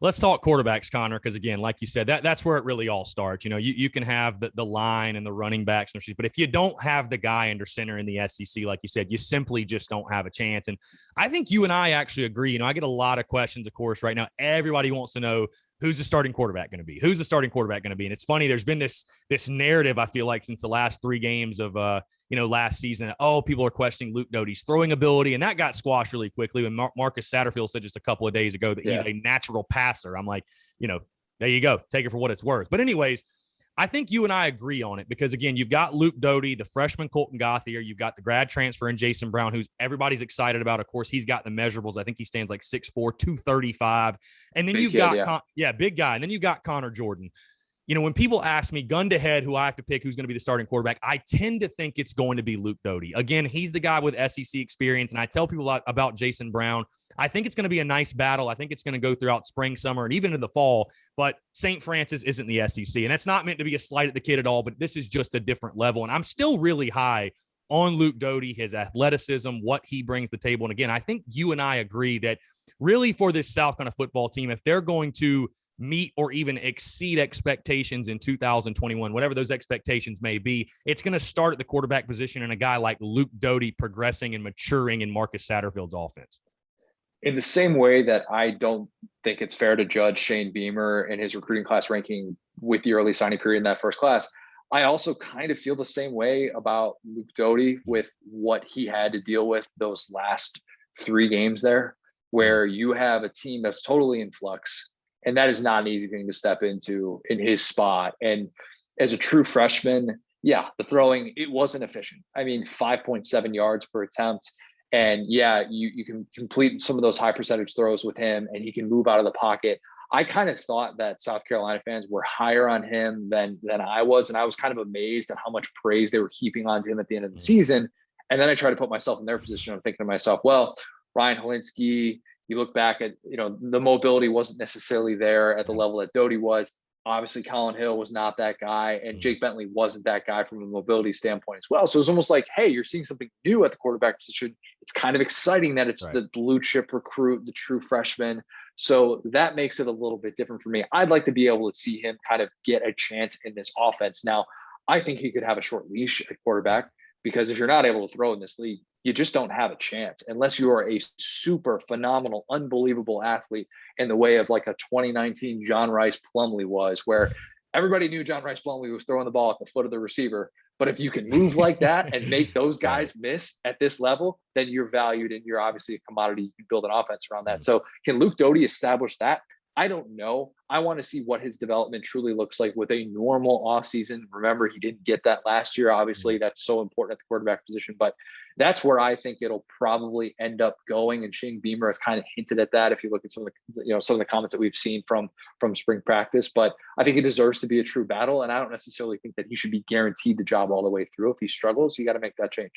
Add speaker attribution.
Speaker 1: Let's talk quarterbacks, Connor, because again, like you said, that's where it really all starts. You can have the line and the running backs, but if you don't have the guy under center in the SEC, like you said, you simply just don't have a chance. And I think you and I actually agree. I get a lot of questions, of course, right now. Everybody wants to know who's the starting quarterback going to be? Who's the starting quarterback going to be? And it's funny, there's been this narrative, I feel like, since the last 3 games of last season. Oh, people are questioning Luke Doty's throwing ability, and that got squashed really quickly when Marcus Satterfield said just a couple of days ago that he's a natural passer. I'm like, there you go. Take it for what it's worth. But anyways, I think you and I agree on it because, again, you've got Luke Doty, the freshman Colton Gauthier. You've got the grad transfer in Jason Brown, who's everybody's excited about. Of course, he's got the measurables. I think he stands like 6'4", 235. And then big big guy. And then you got Connor Jordan. When people ask me gun to head who I have to pick, who's going to be the starting quarterback, I tend to think it's going to be Luke Doty. Again, he's the guy with SEC experience, and I tell people a lot about Jason Brown. I think it's going to be a nice battle. I think it's going to go throughout spring, summer, and even in the fall, but St. Francis isn't the SEC, and that's not meant to be a slight at the kid at all, but this is just a different level, and I'm still really high on Luke Doty, his athleticism, what he brings to the table. And again, I think you and I agree that really for this South Carolina football team, if they're going to meet or even exceed expectations in 2021, whatever those expectations may be, it's going to start at the quarterback position and a guy like Luke Doty progressing and maturing in Marcus Satterfield's offense.
Speaker 2: In the same way that I don't think it's fair to judge Shane Beamer and his recruiting class ranking with the early signing period in that first class, I also kind of feel the same way about Luke Doty with what he had to deal with those last 3 games there, where you have a team that's totally in flux. And that is not an easy thing to step into in his spot. And as a true freshman, the throwing, it wasn't efficient. I mean, 5.7 yards per attempt. And you can complete some of those high percentage throws with him and he can move out of the pocket. I kind of thought that South Carolina fans were higher on him than I was. And I was kind of amazed at how much praise they were heaping onto him at the end of the season. And then I tried to put myself in their position. I'm thinking to myself, well, Ryan Helinski, you look back at, the mobility wasn't necessarily there at the level that Doty was. Obviously, Colin Hill was not that guy, and Jake Bentley wasn't that guy from a mobility standpoint as well. So it was almost like, hey, you're seeing something new at the quarterback position. It's kind of exciting that it's the blue chip recruit, the true freshman. So that makes it a little bit different for me. I'd like to be able to see him kind of get a chance in this offense. Now, I think he could have a short leash at quarterback because if you're not able to throw in this league, you just don't have a chance unless you are a super phenomenal, unbelievable athlete in the way of like a 2019 John Rice Plumlee was, where everybody knew John Rice Plumlee was throwing the ball at the foot of the receiver. But if you can move like that and make those guys miss at this level, then you're valued and you're obviously a commodity. You can build an offense around that. So can Luke Doty establish that? I don't know. I want to see what his development truly looks like with a normal offseason. Remember, he didn't get that last year. Obviously, that's so important at the quarterback position. But that's where I think it'll probably end up going. And Shane Beamer has kind of hinted at that if you look at some of the comments that we've seen from spring practice. But I think it deserves to be a true battle. And I don't necessarily think that he should be guaranteed the job all the way through. If he struggles, you got to make that change.